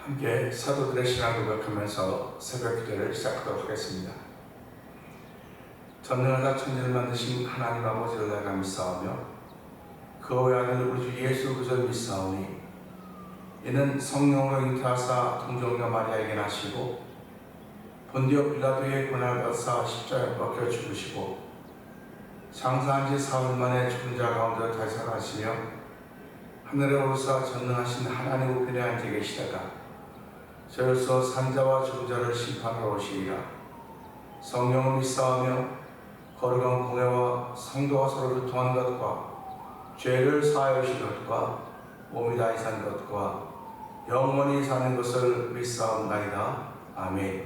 함께 사도들의 신앙을 고백하면서 새벽 기도를 시작하도록 하겠습니다. 전능하다 천지를 만드신 하나님 아버지를 내가 믿사오며 그 외아들 우리 주 예수 그리스도를 믿사오니 이는 성령으로 잉태하사 동정녀 마리아에게 나시고 본디오 빌라도의 고난을 받사 십자가에 박혀 죽으시고 장사한 지 사흘 만에 죽은 자 가운데 다시 살아나시며 하늘에 오르사 전능하신 하나님 우편에 앉아 계시다가 저로서 산자와 죽은 자를 심판하러 오시리라. 성령을 믿사오며 거룩한 공회와 성도가 서로 교통한 것과 죄를 사하여 주신 것과 몸이 다시 산 것과 영원히 사는 것을 믿사옵나이다. 아멘.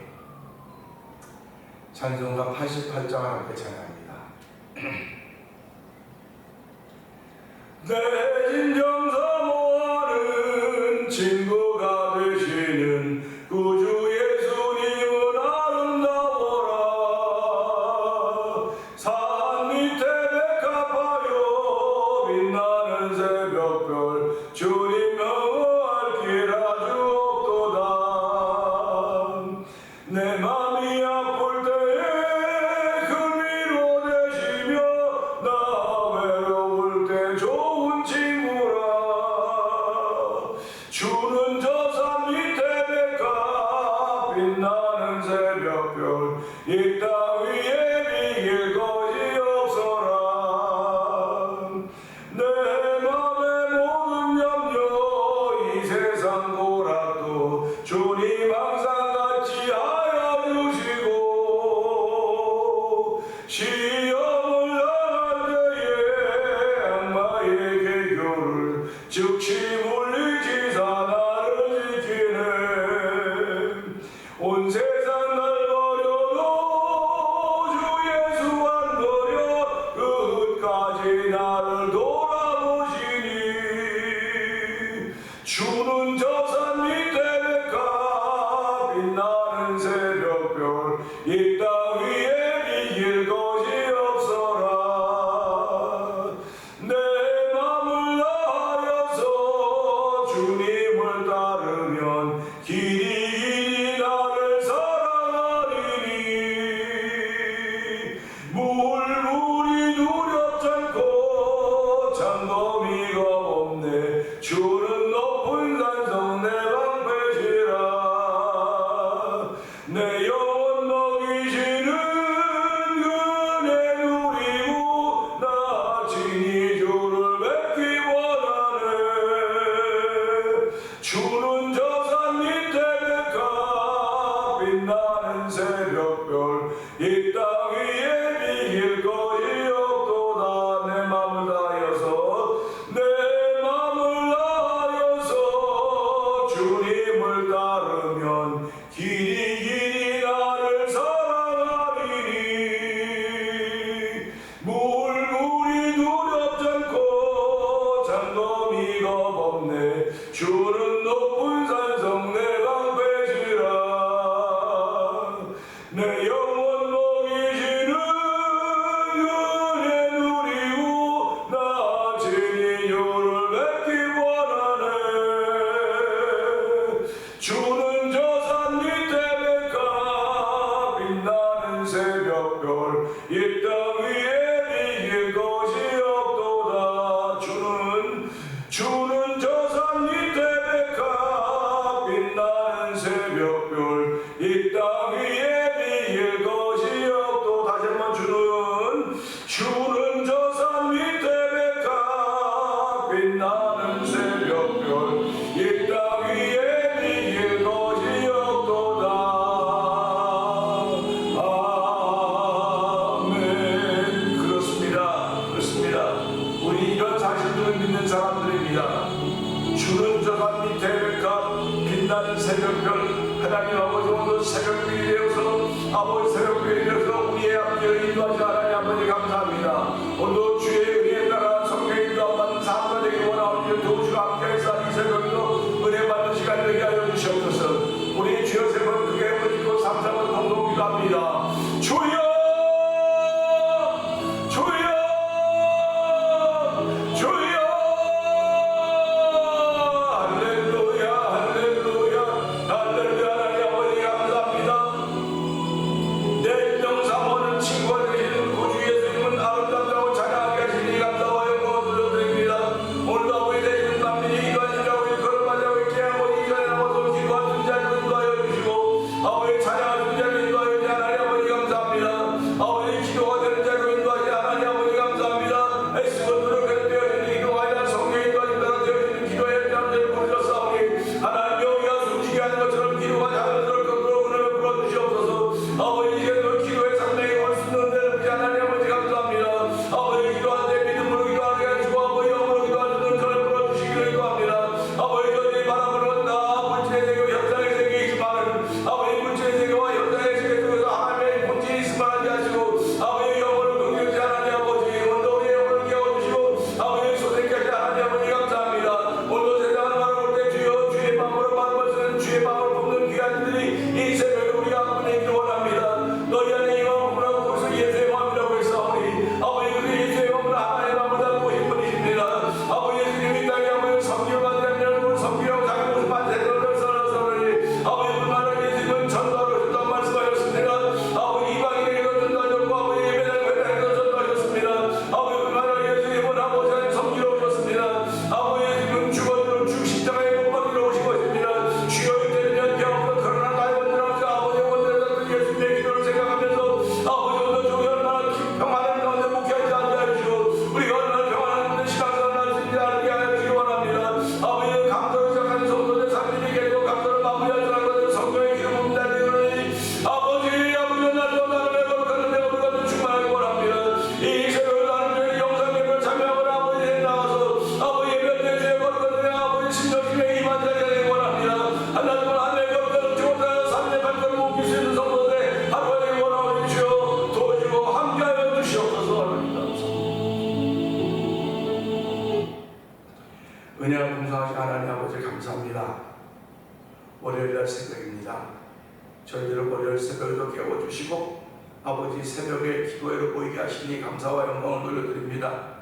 찬송가 88장을 함께 찬양합니다. 내 진정 사모하는 친구가 되시는 구주 예수님은 아름다워라. 산 밑에 백합하여 빛나는 새벽별 주님 명호할 길 아주 없도다. 내 맘이 아플 때에 큰 위로 되시며 나 외로울 때 좋은 친구라. 주는 저 산 밑에 백합 빛나는 새벽별 이 땅 위에 비길 것이 없어라. 내 맘의 모든 염려 이 세상 고락도 주님 항상 같이 하여 주시고 시험을 당할 때에 악마의 개교를 즉시 물리치사 나를 지키네. 온 세상 날 버려도 주 예수 안 버려 끝까지 나를 돌아보시니. 주는 저 산 밑에 백합 빛나는 새벽별 이 땅 위에 비길 것이 없어라. 내 맘을 다하여서 주님을 따르면 길이 나를 사랑하리니. 물이 두렵지 않고 장도미가 없네. 주는 높은 산성 내 방패시라. 내 영혼 먹이시는 은혜 누리고 나 친히 주를 뵙기 원하네. 주는 저 산 밑에 백합 빛나는 새벽별 이 땅 위에 비길 것이 없도다. 내 맘을 다하여서 내 맘을 다하여서 주님을 따르면 길이 나를 사랑하리니. 물이 두렵지 않고 장도미가 없네. 주는 높은 산성 내 방패시라. 내 영혼 먹이시는 은혜 누리고 나 친히 주를 뵙기 원하네. 주는 저 산 밑에 백합 빛나는 새벽별 이 땅 위에 비길 것이 없도다. 주는 저 산 밑에 백합 빛나는 새벽별 이 땅 위에 비길 것이 없도. 다시 한번 주는 저 산 밑에 백합 빛나는 새벽별 이 땅 위에 비길 것이 없도다. 아멘. 그렇습니다. 우리 이런 사실들을 믿는 사람들입니다. 주는 저 산 밑에 백합 빛나는 새벽별. 하나님 아버지 오늘 새벽별이 되어서 아버지 새벽별이 되어서 우리의 앞길을 인도하시 하나님 아버지 감사합니다. 오늘도 주의 은혜에 따라 성령의 인도 받는 삶을 되기 원하오니 도주가 함께해서 이 새벽도 은혜 받는 시간 되게 하여 주시옵소서. 우리 주여 세 번 크게 부르고 삼삼을 동동 기도합니다. 주여 주여 주여 할렐루야 할렐루야 월요일날 새벽입니다. 저희들을 월요일 새벽에도 깨워주시고 아버지 새벽에 기도회로 보이게 하시니 감사와 영광을 돌려드립니다.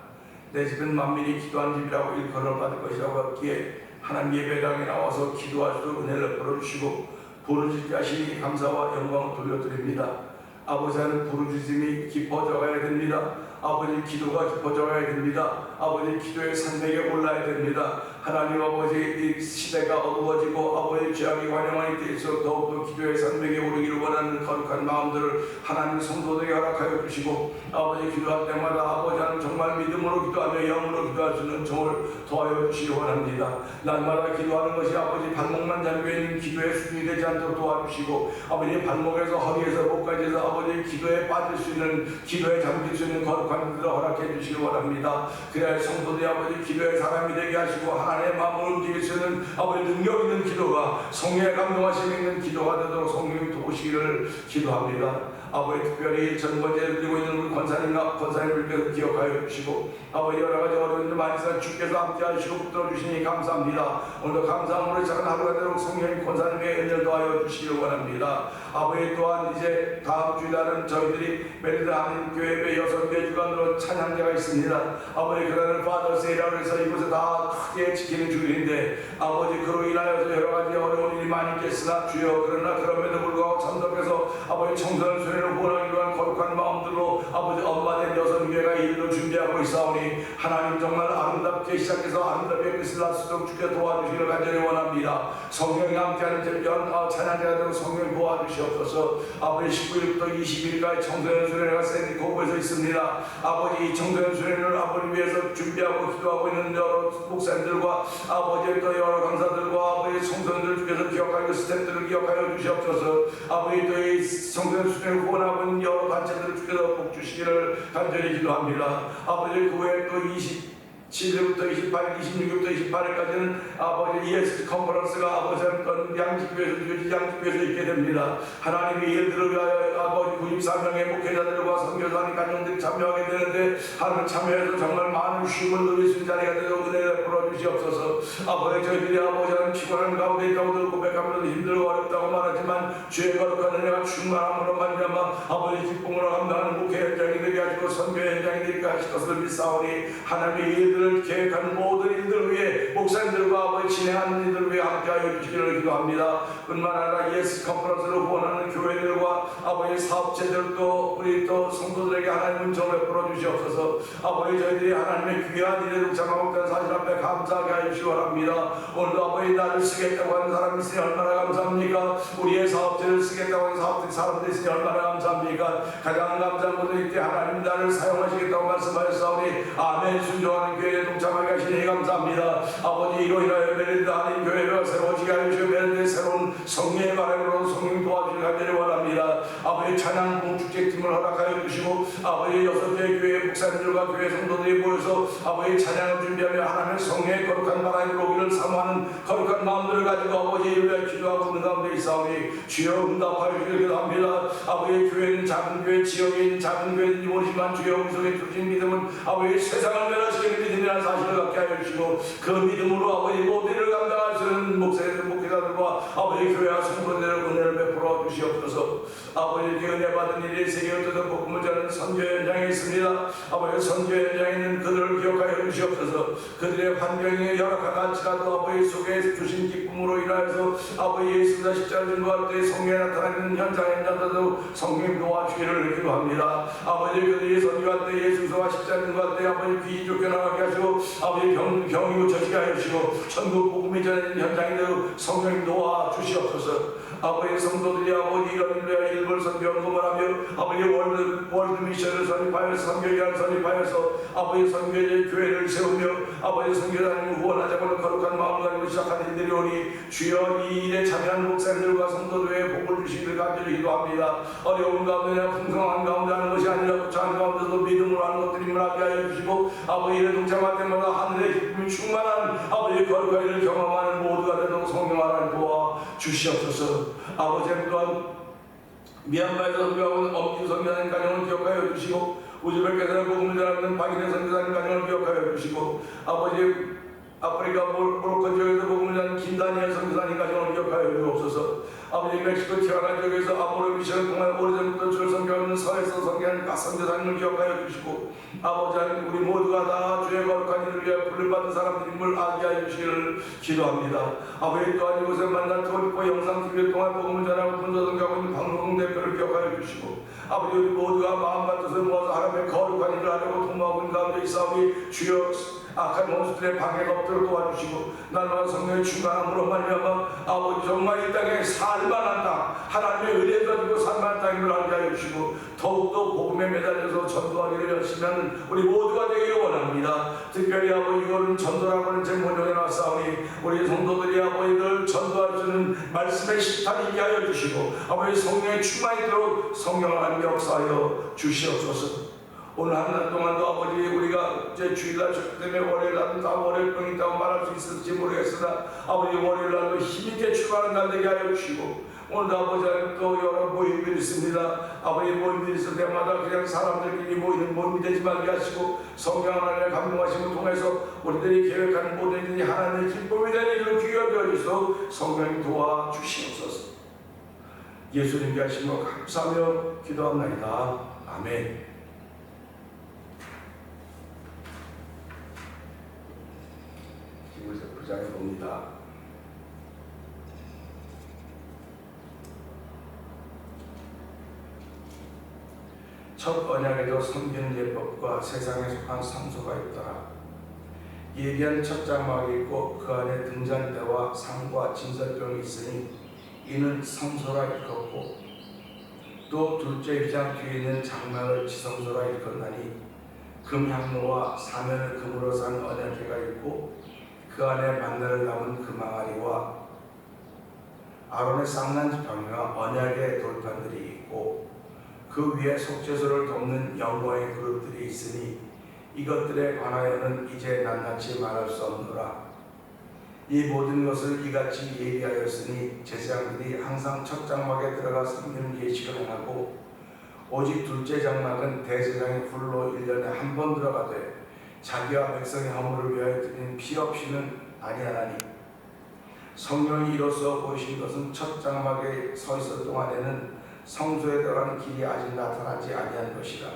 내 집은 만민이 기도한 집이라고 일컬음을 받을 것이라고 했기에 하나님 예배당에 나와서 기도할 수 은혜를 베풀어주시고 부르짖게 하시니 감사와 영광을 돌려드립니다. 아버지 하는 부르짖음이 깊어져 가야 됩니다. 아버지 기도가 깊어져 가야 됩니다. 아버지 기도의 산맥에 올라야 됩니다. 하나님 아버지 이 시대가 어두워지고 아버지 죄악이 관영하는 때에서 더욱더 기도의 산맥에 오르기를 원하는 거룩한 마음들을 하나님 성도들에게 허락하여 주시고 아버지 기도할 때마다 아버지 하는 정말 믿음으로 기도하며 영으로 기도할 수 있는 정을 도와여 주시기 원합니다. 날마다 기도하는 것이 아버지 발목만 잠겨있는 기도의 수준이 되지 않도록 도와주시고 아버지 발목에서 허리에서 목까지에서 아버지 기도에 빠질 수 있는 기도에 잠길 수 있는 거룩한 일들을 허락해 주시기 원합니다. 그래야 성도들이 아버지 기도의 사람이 되게 하시고 하나님의 마음을 움직일 수 있는 아버지 능력 있는 기도가 성령에 감동하시고 있는 기도가 되도록 성령님 도우시기를 기도합니다. 아버지 특별히 전번째 드리고 있는 우리 권사님들께서 기억하여 주시고 아버지 여러가지 어려운 일 많이 있어 주께서 함께 하시고 붙들어 주시니 감사합니다. 오늘도 감사함으로 작은 하루가 되도록 성령님 권사님의 은혜를 더하여 주시기 원합니다. 아버지 또한 이제 다음 주일날은 저희들이 메리드 하나님교회 6개 주간으로 찬양제가 있습니다. 아버지 그날은 파더스데이라고 해서 이곳에 다 크게 지키는 주일인데 아버지 그로 인하여서 여러가지 어려운 일이 많이 있겠으나 주여 그러나 그럼에도 불구하고 참석해서 아버지 청소년 수련을 원하기 위한 거룩한 마음들로 아버지 엄마된 6교회가 일로 준비하고 있사오니 하나님 정말 아름답게 시작해서 아름답게 끝을 낳수록 주께 도와주시기를 간절히 원합니다. 성령이 함께하는 찬양제가 되고 성령이 도와주시옵소서. 아버지 19일부터 20일까지 청소년 수련회가 샌디코브에서 있습니다. 아버지 이 청소년 수련회를 아버지 위해서 준비하고 기도하고 있는 여러 목사님들과 아버지 또 여러 강사들과 아버지 청소년들 중에서 기억하고 스태프들을 기억하여 주시옵소서. 아버지 또 이 청소년 수련회를 후원하고 있는 여러 단체들을 주께서 복 주시기를 간절히 기도합니다. 아버지 그 외에 또 7일부터 28일, 26일부터 28일까지는 아버지 ES 컨퍼런스가 아버지 양직교회에서 있게 됩니다. 하나님의 일들을 위하여 아버지 93명의 목회자들과 선교사님 가정들이 참여하게 되는데 하나님 참여해서 정말 많은 쉼을 누릴 수 있는 자리가 되도록 은혜를 풀어주시옵소서. 아버지 저희들이 아버지 하는 피곤한 가운데 있다고 고백하면서 힘들고 어렵다고 말하지만 주의 거룩한 은혜가 충만함으로 말미암아 아버지 기쁨으로 감당하는 목회 현장이 되게 하시고 선교 현장이 되게 하실 것을 믿사오니 하나님의 일들을 계획하는 모든 일들을 위해 목사님들과 아버지 진행하는 일들을 위해 함께하여 주시기를 기도합니다. 뿐만 아니라 예스 컨퍼런스를 후원하는 교회들과 아버지 사업체들도 우리 또 성도들에게 하나님 은총을 베풀어 주시옵소서. 아버지 저희들이 하나님의 귀한 일에 동참하고 있다는 사실 앞에 감사하게 하여 주시기 바랍니다. 오늘도 아버지 나를 쓰겠다고 하는 사람이 있으니 얼마나 감사합니까? 우리의 사업체를 쓰겠다고 하는 사람들이 있으니 얼마나 감사합니까? 가장 감사한 것은 이때 하나님 나를 사용하시겠다고 말씀하셨사오니 아멘 순종하는 교회에 동참하게 하시니 감사합니다. 아버지 이로 인하여 메리드 하나님 교회가 새로워지게 하여 주시고 메리드의 새로운 성령의 바람으로 성령 도와주시길 간절히 원합니다. 아버지 찬양 공축제팀을 허락하여 주시고 아버지 6개 교회 목사님들과 교회 성도들이 모여서 아버지 찬양을 준비하며 하나님의 성령의 거룩한 바람으로 오기를 사모하는 거룩한 마음들을 가지고 아버지 이루어 기도하고 있는 가운데 있사오니 주여 응답하여 주시길 합니다. 아버지 교회는 작은 교회 지역에 있는 작은 교회인지 모르지만 주여 우리 속에 주신 믿음은 아버지 세상을 변화시키는 믿음이라는 사실을 갖게 하여 주시고 그 믿음으로 아버지 모든 일을 감당할 수 있는 목회자들과 아버지 교회와 성도들의 은혜를 베풀어 주시옵소서. 아버지 이렇게 은혜 받은 일이 세계 어떤 복음을 전하는 선교 현장에 있습니다. 아버지 선교 현장에 있는 그들을 기억하여 주시옵소서. 그들의 환경이 열악하다 할지라도 아버지 속에 주신 기쁨으로 인하여서 아버지 예수가 십자가를 증거할 때 성령에 나타나는 현장에 있는데도 성령 도와주기를 기도합니다. 아버지 그들이 선교할 때 예수가 십자가를 증거할 때 아버지 귀 쫓겨나가게 하시고 아버지 병이 고쳐지게 하여 주시고 천국 복음이 전해진 현장에도 성령 도와 주시옵소서. 아버지 성도들이 아버지 이런 일을 선교연금을 하며 아버지 월드 미션을 설립하여서 선교기관을 설립하여서 아버지 선교의 교회를 세우며 아버지 선교단을 후원하자고 하는 거룩한 마음을 가지고 시작한 일들이 오니 주여 이 일에 참여하는 목사님들과 성도들의 복을 주시기를 간절히 기도합니다. 어려운 가운데나 풍성한 가운데 하는 것이 아니라 부처한 가운데도 믿음으로 하는 것들임을 알게 하여 주시고 아버지 일에 동참할 때마다 하늘의 기쁨이 충만한 아버지의 거룩한 일을 경험하는 모두가 되도록 성령 하나님 도와 주시옵소서. 아버지 또한 미얀마에서 선교하고 있는 엄진 선교사님 가정을 기억하여 주시고 우즈베키스탄에 복음을 전하는 박인혜 선교사님 가정을 기억하여 주시고 아버지 아프리카 모로코 지역에서 복음을 전하는 김다니엘 선교사님 가정을 기억하여 주옵소서. 아버지 멕시코 티와나 지역에서 아모르 미션을 통한 오래전부터 주를 섬겨오는 서에서 섬기는 선교사님을 기억하여 주시고, 아버지 하나님 우리 모두가 다 주의 거룩한 일을 위해 부름받은 사람들임을 알게 하여 주시기를 기도합니다. 아버지 또한 이곳에 만난 토리코 영상TV를 통한 복음을 전하고 분도선교하고 있는 박노동 대표를 기억하여 주시고, 아버지 우리 모두가 마음과 뜻을 모아서 하나님의 거룩한 일을 하려고 도모하고 있는 가운데 있사오니 주여 악한 원수들의 방해가 없도록 도와주시고, 날마다 성령의 충만함으로 말미암아 아버지 정말 이 땅에 살만한 땅, 하나님의 은혜 가지고 살만한 땅임을 알게 하여 주시고, 더욱더 복음에 매달려서 전도하기를 열심히 하는 우리 모두가 되기를 원합니다. 특별히 아버지 이거는 전도라고 하는 제목에 나왔사오니 우리 성도들이 아버지를 전도할 수 있는 말씀의 식탁이 있게 하여 주시고, 아버지 성령의 충만이 있도록 성령을 하나님 역사하여 주시옵소서. 오늘 한 달 동안도 아버지 우리가 이제 주일날 춥기 때문에 월요일날은 다 월요병이 있다고 말할 수 있을지 모르겠으나 아버지 월요일날도 힘있게 출발하는 날 되게 하여 주시고, 오늘도 아버지 또 여러 모임들이 있습니다. 아버지 모임들이 있을 때마다 그냥 사람들끼리 모이는 모임이 되지 말게 하시고, 성령 하나님의 감동하심을 통해서 우리들이 계획하는 모든 일이 하나님의 기쁨이 되는 일로 귀하게 해주시고 성령이 도와주시옵소서. 예수님께 하신 것 감사하며 기도합나이다. 아멘. 기부에서 부장해 봅니다. 첫 언약에도 섬기는 예법과 세상에 속한 성소가 있더라. 예비한 첫 장막이 있고 그 안에 등잔대와 상과 진설병이 있으니 이는 성소라 일컫고, 또 둘째 입장 뒤에 있는 장막을 지성소라 일컫나니 금향로와 사면을 금으로 산 언약궤가 있고 그 안에 만나를 담은 금항아리와 아론의 쌍난 지팡이와 언약의 돌판들이 있고 그 위에 속죄소를 덮는 영광의 그릇들이 있으니 이것들에 관하여는 이제 낱낱이 말할 수 없노라. 이 모든 것을 이같이 예비하였으니 제사장들이 항상 첫 장막에 들어가 섬기는 예식을 행하고, 오직 둘째 장막은 대제사장이 홀로 1년에 한 번 들어가되 자기와 백성의 허물을 위하여 드리는 피 없이는 아니하나니, 성령이 이로써 보이신 것은 첫 장막에 서 있을 동안에는 성소에 들어가는 길이 아직 나타나지 아니한 것이라.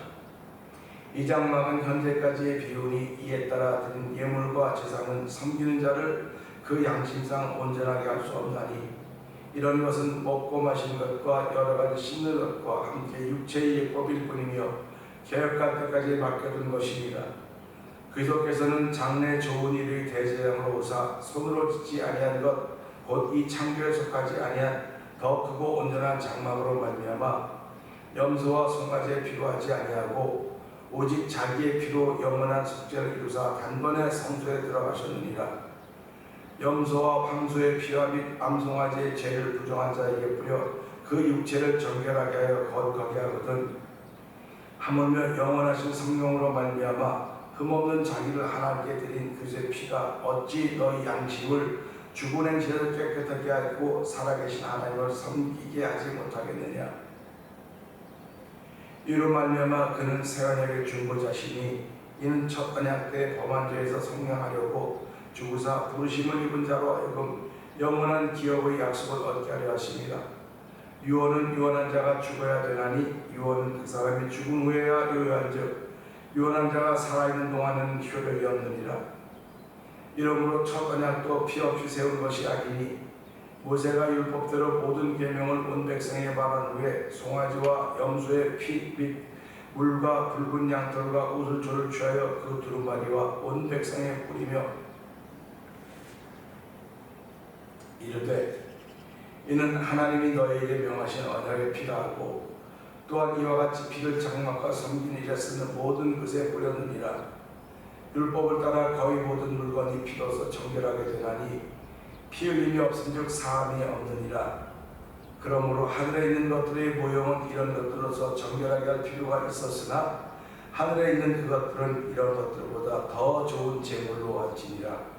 이 장막은 현재까지의 비운이 이에 따라 드린 예물과 제사는 섬기는 자를 그 양심상 온전하게 할 수 없나니, 이런 것은 먹고 마시는 것과 여러 가지 씻는 것과 함께 육체의 예법일 뿐이며 개혁할 때까지 맡겨둔 것이니라. 그리스도께서는 장래 좋은 일의 대제사장으로 오사 손으로 짓지 아니한 것 곧 이 창조에 속하지 아니한 더 크고 온전한 장막으로 말미암아 염소와 송아지의 피로 하지 아니하고 오직 자기의 피로 영원한 속죄를 이루사 단번에 성소에 들어가셨느니라. 염소와 황소의 피와 및 암송아지의 죄를 부정한 자에게 뿌려 그 육체를 정결하게 하여 거룩하게 하거든, 하물며 영원하신 성령으로 말미암아 흠없는 자기를 하나님께 드린 그리스도의 피가 어찌 너희 양심을 죽은 행실을 깨끗하게 하고 살아계신 하나님을 섬기게 하지 못하겠느냐. 이로 말미암아 그는 새 언약의 중보자시니 이는 첫 언약 때 범한 죄에서 성량하려고 주구사 부르심을 입은 자로 하여금 영원한 기업의 약속을 얻게 하려 하십니다. 유언은 유언한 자가 죽어야 되나니 유언은 그 사람이 죽은 후에야 요요한즉 유언한 자가 살아있는 동안은 효력이 없느니라. 이러므로 첫 언약도 피 없이 세운 것이 아니니 모세가 율법대로 모든 계명을 온 백성에게 말한 후에 송아지와 염소의 피 및 물과 붉은 양털과 우슬초를 취하여 그 두루마리와 온 백성에 뿌리며 이르되 이는 하나님이 너희에게 명하신 언약의 피라 하고, 또한 이와 같이 피를 장막과 섬긴 일에 쓰는 모든 것에 뿌렸느니라. 율법을 따라 거의 모든 물건이 피로서 정결하게 되나니 피 흘림이 없은즉 사함이 없느니라. 그러므로 하늘에 있는 것들의 모형은 이런 것들로서 정결하게 할 필요가 있었으나 하늘에 있는 그것들은 이런 것들보다 더 좋은 제물로 할지니라.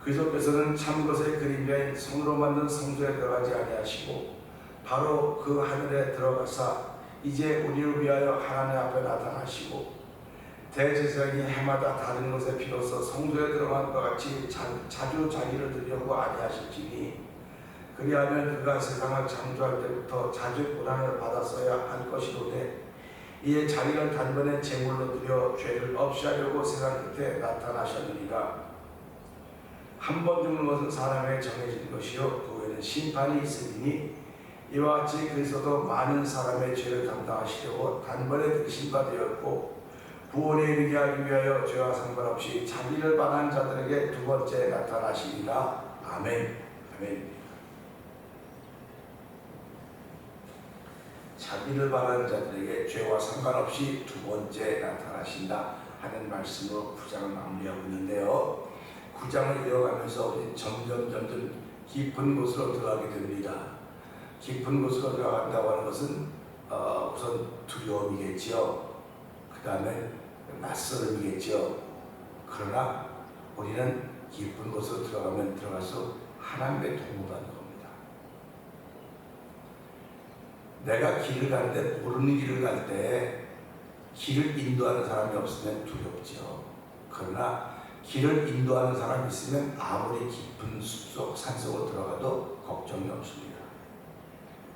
그리스도께서는 참 것의 그림자인 손으로 만든 성소에 들어가지 아니하시고 바로 그 하늘에 들어가사 이제 우리를 위하여 하나님 앞에 나타나시고 대제사장이 해마다 다른 곳에 비로소 성소에 들어간 것 같이 자주 자기를 드리려고 아니하실지니 그리하면 그가 세상을 창조할 때부터 자주 고난을 받았어야 할 것이로되 이에 자기를 단번에 제물로 드려 죄를 없이 하려고 세상 끝에 나타나셨느니라. 한 번 죽는 것은 사람에게 정해진 것이요 그 후에는 심판이 있으리니 이와 같이 그리스도도 많은 사람의 죄를 감당하시려고 단번에 들으신 바 되었고 구원에 이르게 하기 위하여 죄와 상관없이 자기를 반한 자들에게 두 번째 나타나시리라. 아멘. 아멘. 자기를 반한 자들에게 죄와 상관없이 두 번째 나타나신다 하는 말씀으로 9장을 마무리하고 있는데요. 9장을 이어가면서 우리 점점 깊은 곳으로 들어가게 됩니다. 깊은 곳으로 들어간다고 하는 것은 우선 두려움이겠지요. 그 다음에 낯설음이겠지요. 그러나 우리는 깊은 곳으로 들어가면 들어갈수록 하나님의 도움을 받는 겁니다. 내가 길을 가는데 모르는 길을 갈 때 길을 인도하는 사람이 없으면 두렵죠. 그러나 길을 인도하는 사람이 있으면 아무리 깊은 숲속 산속으로 들어가도 걱정이 없습니다.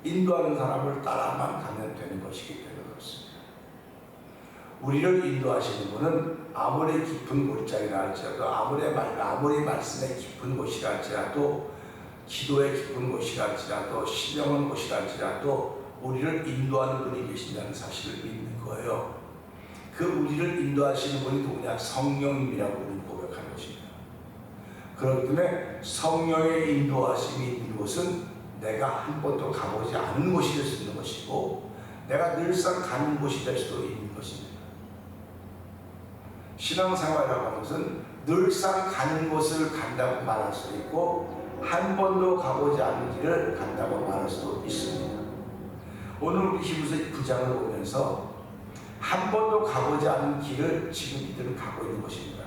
인도하는 사람을 따라만 가면 되는 것이기 때문에 그렇습니다. 우리를 인도하시는 분은 아무리 깊은 골짜기라 할지라도 아무리 말씀에 깊은 곳이라 할지라도 기도에 깊은 곳이라 할지라도 신령한 곳이라 할지라도 우리를 인도하는 분이 계신다는 사실을 믿는 거예요. 그 우리를 인도하시는 분이 누구냐? 성령님이라고 우리는 고백하는 것입니다. 그렇기 때문에 성령의 인도하심이 있는 곳은 내가 한 번도 가보지 않은 곳이 될 수 있는 것이고 내가 늘상 가는 곳이 될 수도 있는 것입니다. 신앙생활이라고 하는 것은 늘상 가는 곳을 간다고 말할 수 있고 한 번도 가보지 않은 길을 간다고 말할 수도 있습니다. 오늘 우리 히브리서 9장을 보면서 한 번도 가보지 않은 길을 지금 이들은 가고 있는 것입니다.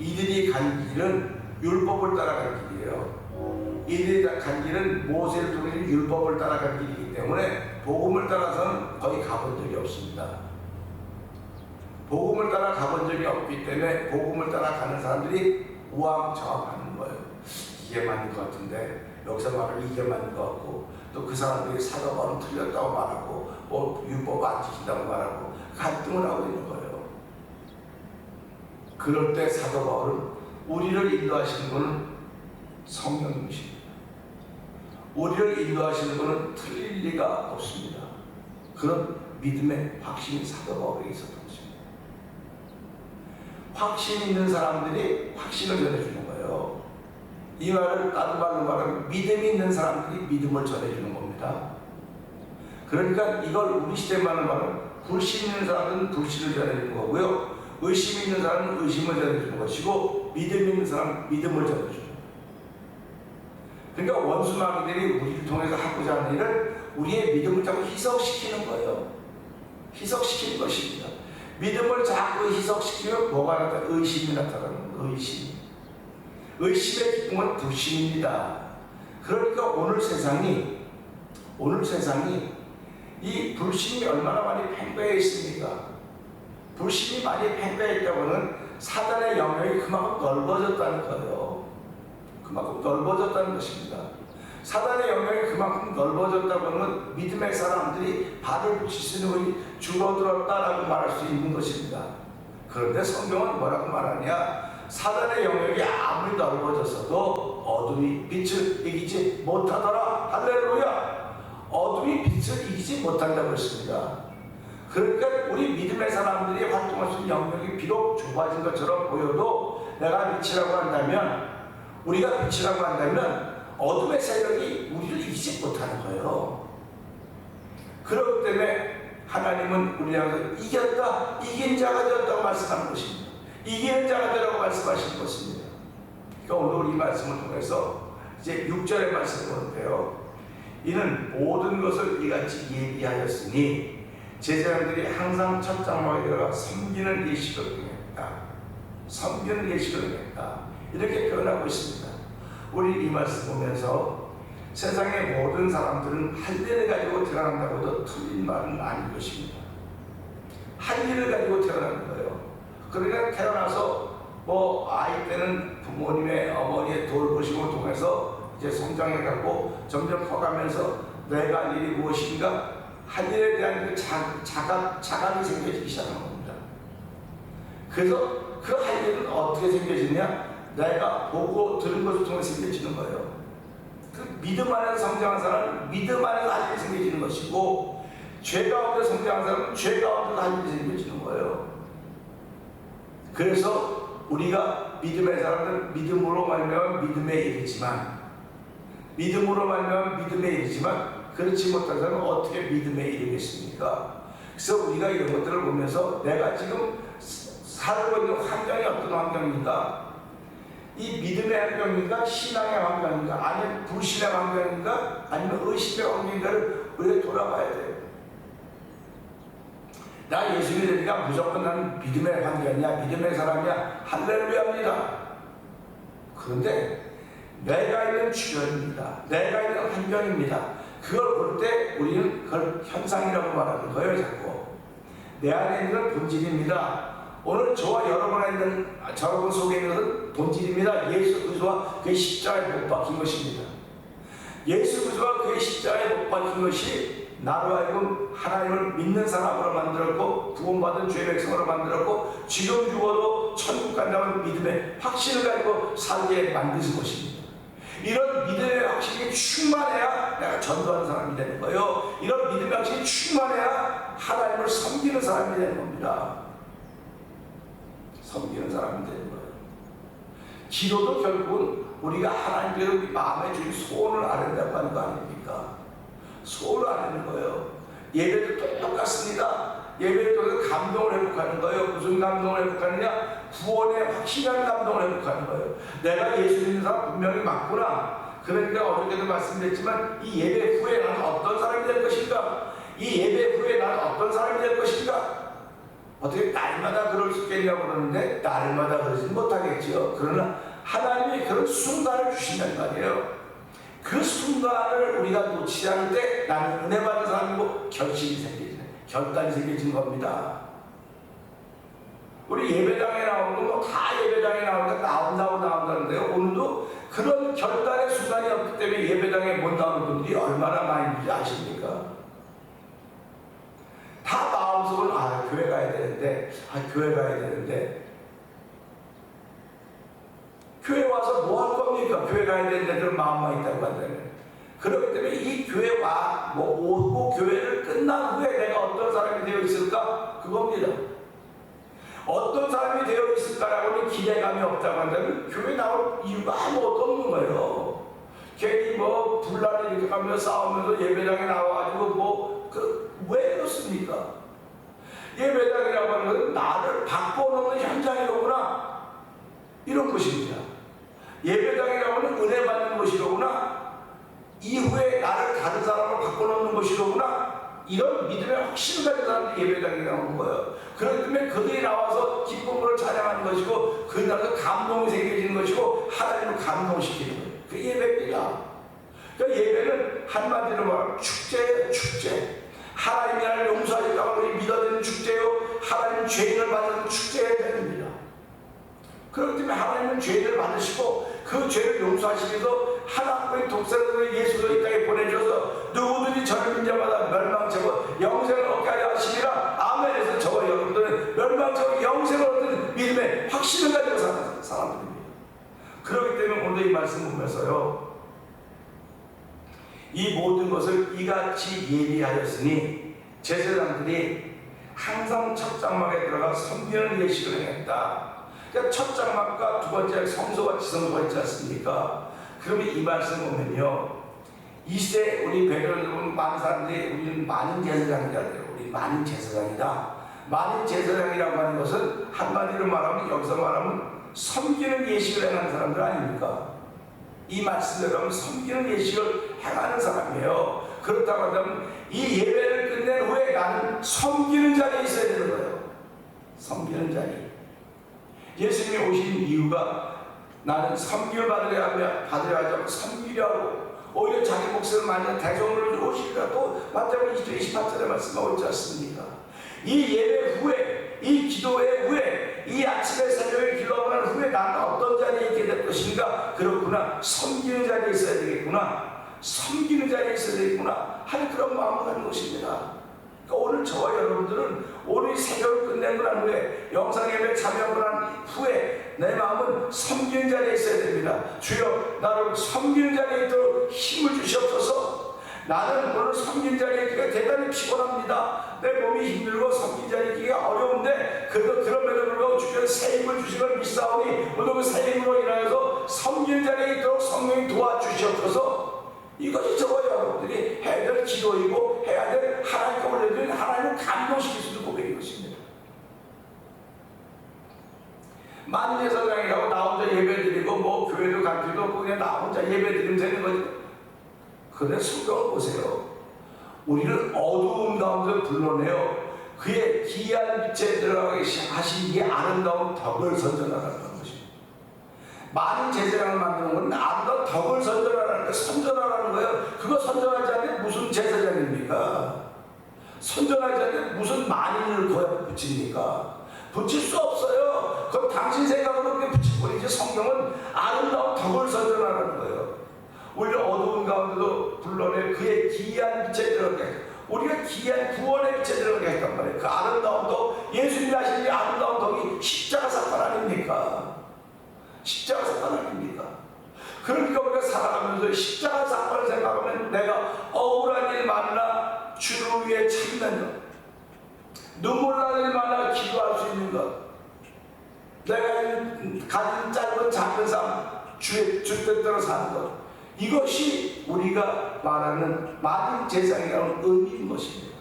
이들이 간 길은 율법을 따라간 길이에요. 이들이 간 길은 모세를 통해 율법을 따라간 길이기 때문에 복음을 따라서는 거의 가본 적이 없습니다. 복음을 따라 가본 적이 없기 때문에 복음을 따라 가는 사람들이 우왕좌왕하는 거예요. 이게 맞는 것 같은데 여기서 말하면 이게 맞는 것 같고 또 그 사람들이 사도 바울은 틀렸다고 말하고 뭐 율법 안 지킨다고 말하고 갈등을 하고 있는 거예요. 그럴 때 사도 바울은 우리를 인도하시는 분은 성령님이십니다. 우리를 인도하시는 분은 틀릴 리가 없습니다. 그런 믿음의 확신이 사도 바울에게 있었던 것입니다. 확신 있는 사람들이 확신을 전해주는 거예요. 이 말을 다른 말로 말하면 믿음이 있는 사람들이 믿음을 전해주는 겁니다. 그러니까 이걸 우리 시대말로 말하면 불신 있는 사람은 불신을 전해주는 거고요. 의심 있는 사람은 의심을 전해주는 것이고 믿음 있는 사람은 믿음을 전해주는 거예요. 그러니까 원수마귀들이 우리를 통해서 하고자 하는 일을 우리의 믿음을 자꾸 희석시키는 거예요. 희석시키는 것입니다. 믿음을 자꾸 희석시키면 뭐가 나타나? 의심이 나타나는 거예요. 의심의 기쁨은 불신입니다. 그러니까 오늘 세상이 이 불신이 얼마나 많이 팽배해 있습니까? 불신이 많이 팽배해 있다고는 사단의 영역이 그만큼 넓어졌다는 거예요. 그만큼 넓어졌다는 것입니다. 사단의 영역이 그만큼 넓어졌다고는 믿음의 사람들이 발을 붙일 수 있는 것이 줄어들었다라고 말할 수 있는 것입니다. 그런데 성경은 뭐라고 말하냐? 사단의 영역이 아무리 넓어졌어도 어둠이 빛을 이기지 못하더라. 할렐루야. 어둠이 빛을 이기지 못한다고 했습니다. 그러니까 우리 믿음의 사람들이 활동할 수 있는 영역이 비록 좁아진 것처럼 보여도 내가 빛이라고 한다면 우리가 빛이라고 한다면 어둠의 세력이 우리를 이기지 못하는 거예요. 그렇기 때문에 하나님은 우리 향해서 이겼다, 이긴 자가 되었다고 말씀하는 것입니다. 이기는 자가 되라고 말씀하시는 것입니다. 그러니까 오늘 이 말씀을 통해서 이제 6절의 말씀을 보는데요. 이는 모든 것을 이같이 예비하였으니 제사장들이 항상 첫 장막에 들어가 섬기는 예식을 행했다. 섬기는 예식을 행했다. 이렇게 표현하고 있습니다. 우리 이 말씀 보면서 세상의 모든 사람들은 할례를 가지고 들어간다고도 틀린 말은 아닌 것입니다. 한 일을 가지고 태어나는 거예요. 그러니까 태어나서 아이 때는 부모님의 어머니의 돌보심을 통해서 이제 성장해가고 점점 커가면서 내가 할 일이 무엇인가 한 일에 대한 그 자각이 생겨지기 시작한 겁니다. 그래서 그 할 일은 어떻게 생겨지냐? 내가 보고 들은 것을 통해 생겨지는 거예요. 그 믿음 안에서 성장한 사람은 믿음 안에서 할 일이 생겨지는 것이고, 죄 가운데 성장한 사람은 죄 가운데서 할 일이 생겨지는 거예요. 그래서 우리가 믿음의 사람들은 믿음으로 말미암아 믿음에 이르지만, 믿음으로 말미암아 믿음에 이르지만 그렇지 못한 사람은 어떻게 믿음에 이르겠습니까? 그래서 우리가 이런 것들을 보면서 내가 지금 살고 있는 환경이 어떤 환경인가? 이 믿음의 환경인가? 신앙의 환경인가? 아니면 불신의 환경인가? 아니면 의심의 환경인가를 우리가 돌아봐야 돼요. 나 예수 믿으니까 무조건 나는 믿음의 환경이야, 믿음의 사람이야, 할렐루야입니다. 그런데 내가 있는 주변입니다. 내가 있는 환경입니다. 그걸 볼 때 우리는 그걸 현상이라고 말하는 거예요. 자꾸 내 안에 있는 건 본질입니다. 오늘 저와 여러분 속에 있는 것은 본질입니다. 예수 그리스도와 그의 십자가에 못 박힌 것입니다. 예수 그리스도와 그의 십자가에 못 박힌 것이 나로 하여금 하나님을 믿는 사람으로 만들었고, 구원받은 죄 백성으로 만들었고, 지금 죽어도 천국 간다는 믿음의 확신을 가지고 살게 만드신 것입니다. 이런 믿음의 확신이 충만해야 내가 전도하는 사람이 되는 거예요. 이런 믿음의 확신이 충만해야 하나님을 섬기는 사람이 되는 겁니다. 섬기는 사람이 되는 거예요. 기도도 결국은 우리가 하나님께서 우리 마음에 주신 소원을 아뢰는다고 하는 거 아닙니까? 소원을 아뢰는 거예요. 예배도 똑같습니다. 예배를 통해서 감동을 회복하는 거예요. 무슨 감동을 회복하느냐? 구원의 확실한 감동을 회복하는 거예요. 내가 예수 믿는 사람 분명히 맞구나. 그러니까 어저께도 말씀드렸지만 이 예배 후에 나는 어떤 사람이 될 것인가? 이 예배 후에 나는 어떤 사람이 될 것인가? 어떻게 날마다 그럴 수 있겠냐고 그러는데 날마다 그러지는 못하겠죠. 그러나 하나님이 그런 순간을 주신단 말이에요. 그 순간을 우리가 놓치지 않을 때 나는 은혜 받은 사람이고 결단이 생겨지는 겁니다. 우리 예배당에 나오는 거 다 예배당에 나오니까 나온다는데요. 오늘도 그런 결단의 순간이 없기 때문에 예배당에 못 나오는 분들이 얼마나 많이 있는지 아십니까? 다 마음속으로 교회 가야 되는데 교회 가야 되는데 교회 와서 뭐 할 겁니까? 교회 가야 되는데 그런 마음만 있다고 한다면. 그렇기 때문에 이 교회 오고 교회를 끝난 후에 내가 어떤 사람이 되어 있을까? 그겁니다. 어떤 사람이 되어 있을까라고는 기대감이 없다고 한다면 교회 나올 이유가 아무것도 없는 거예요. 괜히 분란이 이렇게 가면서 싸우면서 예배당에 나와가지고 왜 그렇습니까? 예배당이라고 하는 것은 나를 바꿔놓는 현장이로구나, 이런 것입니다. 예배당이라고 하는 은혜 받는 것이로구나, 이후에 나를 다른 사람을 바꿔놓는 것이로구나, 이런 믿음의 확신을 가진 사람들이 예배당에 나오는 거예요. 그렇기 때문에 그들이 나와서 기쁨으로 찬양하는 것이고, 그들이 나와서 감동이 생겨지는 것이고, 하나님을 감동시키는 거예요. 그 예배입니다. 그러니까 예배는 한마디로 말하면 축제예요. 축제. 하나님이 나를 용서하셨다고 우리 믿어지는 축제요, 하나님은 죄인을 받는 축제가 됩니다. 그렇기 때문에 하나님은 죄인을 받으시고 그 죄를 용서하시면서 하나님의 독생자를 예수를 이 땅에 보내주셔서 누구든지 저를 믿는 자마다 멸망치고 영생을 얻게 하려 하시리라. 아멘에서 저와 여러분들은 멸망치고 영생을 얻는 믿음의 확신을 가지고 사는 사람들입니다. 그렇기 때문에 오늘 이 말씀 보면서요, 이 모든 것을 이같이 예비하였으니 제사장들이 항상 첫 장막에 들어가 섬기는 예식을 행했다. 그러니까 첫 장막과 두 번째 성소와 지성소가 있지 않습니까? 그러면 이 말씀 보면요, 이 시대 우리 배경을 보면 많은 사람들이 우리는 많은 제사장이라 그래요. 우리 많은 제사장이다. 많은 제사장이라고 하는 것은 한마디로 말하면, 여기서 말하면 섬기는 예식을 행하는 사람들 아닙니까? 이 말씀대로 하면 섬기는 예식을 행하는 사람이에요. 그렇다고 한다면 이 예배를 끝낸 후에 나는 섬기는 자리에 있어야 되는 거예요. 섬기는 자리. 예수님이 오신 이유가 나는 섬김을 받으려 하지 않고 섬기려 하고, 오히려 자기 목숨을 맞는 대종을 오시리라. 또 마태복음 20장 28절에 말씀하고 있지 않습니까? 이 예배 후에, 이 기도회 후에, 이 아침에 새벽에 기도하고 난 후에 나는 어떤 자리에 있게 될 것인가? 그렇구나, 섬기는 자리에 있어야 되겠구나, 섬기는 자리에 있어야 되겠구나 하는 그런 마음을 갖는 것입니다. 그러니까 오늘 저와 여러분들은 오늘 새벽을 끝내고 난 후에, 영상 예배 참여하고 난 후에 내 마음은 섬기는 자리에 있어야 됩니다. 주여, 나를 섬기는 자리에 있도록 힘을 주시옵소서. 나는 오늘 섬긴 자리에 있기가 대단히 피곤합니다. 내 몸이 힘들고 섬긴 자리에 있기가 어려운데, 그럼에도 불구하고 주께서 새 힘을 주시는 믿사오니 오늘 그 새 힘으로 인하여서 섬긴 자리에 있도록 성령이 도와주시옵소서. 이것이 저와 여러분들이 해야 될 기도이고 해야 될 하나님께 올려드린 하나님을 감동시킬 수 있는 고백인 것입니다. 만예사장이라고 나 혼자 예배드리고 뭐 교회도 갈 필요도 없고 그냥 나 혼자 예배드리면 되는 거죠. 그런데 성경을 보세요. 우리를 어두운 가운데 불러내어 그의 기이한 빛에 들어가게 하신 이 아름다운 덕을 선전하라는 것입니다. 많은 제사장을 만드는 건 아름다운 덕을 선전하라는 거예요. 선전하라는 거예요. 그거 선전하지 않는데 무슨 제사장입니까? 선전하지 않는데 무슨 만인을 거기에 붙입니까? 붙일 수 없어요. 그건 당신 생각으로 그렇게 붙일 뿐이지, 성경은 아름다운 덕을 선전하라는 거예요. 우리를 어두운 가운데도 불러내 그의 기이한 빛에 들어가게, 우리가 기이한 구원의 빛에 들어가게 했단 말이에요. 그 아름다운 덕, 예수님이 하신 이 아름다운 덕이 십자가 사건 아닙니까? 십자가 사건 아닙니까? 그러니까 우리가 살아가면서 십자가 사건을 생각하면 내가 억울한 일 많으나 주를 위해 참는 것, 눈물 나는 일 많아 기도할 수 있는 것, 내가 가진 짧은 작은 삶 주의 뜻대로 사는 것, 이것이 우리가 말하는 만인 제사장이라는 의미인 것입니다.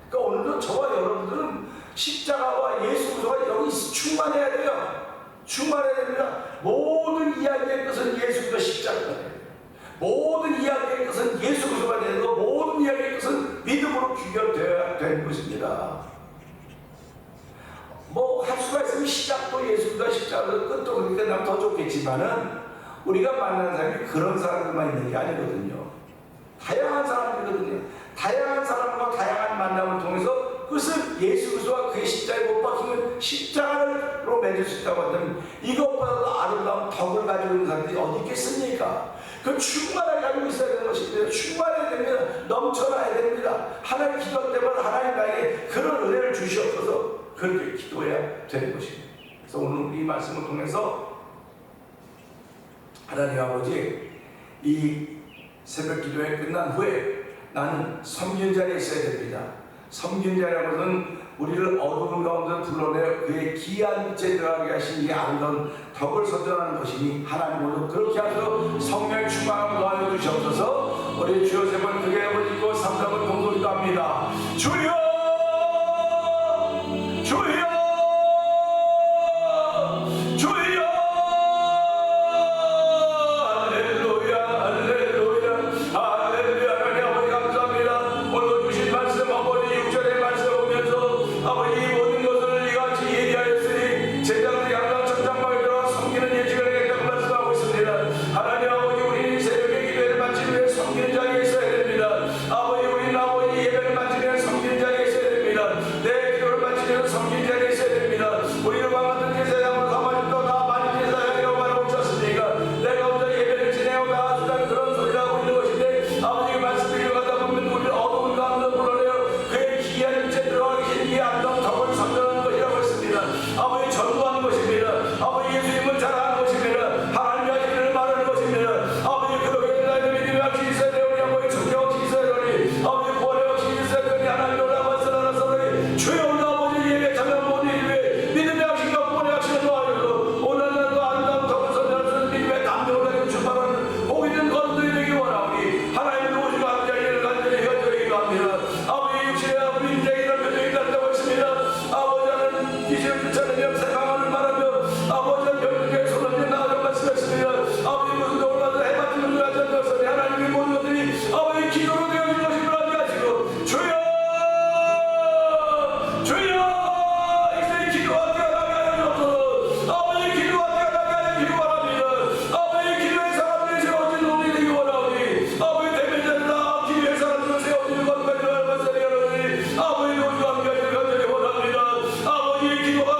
그러니까 오늘도 저와 여러분들은 십자가와 예수 그리스도가 여기 충만해야 돼요. 충만해야 됩니다. 모든 이야기의 것은 예수 그리스도 십자가가 돼요. 모든 이야기의 것은 예수 그리스도가 되고 모든 이야기의 것은 믿음으로 귀결되어야 되는 것입니다. 뭐 할 수가 있으면 시작도 예수 그리스도가 십자가로 끝도 그렇게 되면 더 좋겠지만은 우리가 만나는 사람이 그런 사람들만 있는 게 아니거든요. 다양한 사람들이거든요. 다양한 사람과 다양한 만남을 통해서 그것을 예수 그리스도와 그의 십자가에 못 박히는 십자가로 맺을 수 있다고 한다면 이것보다도 아름다운 덕을 가지고 있는 사람들이 어디 있겠습니까? 그 충만하게 가지고 있어야 되는 것입니다. 충만해야 됩니다. 넘쳐나야 됩니다. 하나님 기도 때마다 하나님 나에게 그런 은혜를 주시옵소서. 그렇게 기도해야 되는 것입니다. 그래서 오늘 이 말씀을 통해서 하나님 아버지, 이 새벽 기도회 끝난 후에 나는 섬기는 자리에 있어야 됩니다. 섬기는 자리라고 하는 우리를 어두운 가운데 불러내 그의 기이한 빛에 들어가게 하신 이 아름다운 덕을 선전하는 것이니 하나님 오늘 그렇게 하셔서 성령의 충만함을 더하여 주시옵소서. 우리 주여 세 번 크게 해보시고 3-4번 동소리 합니다. 주여! 주여! 주여! 예배를 마치면 섬기는 자리에 아버지의 기도가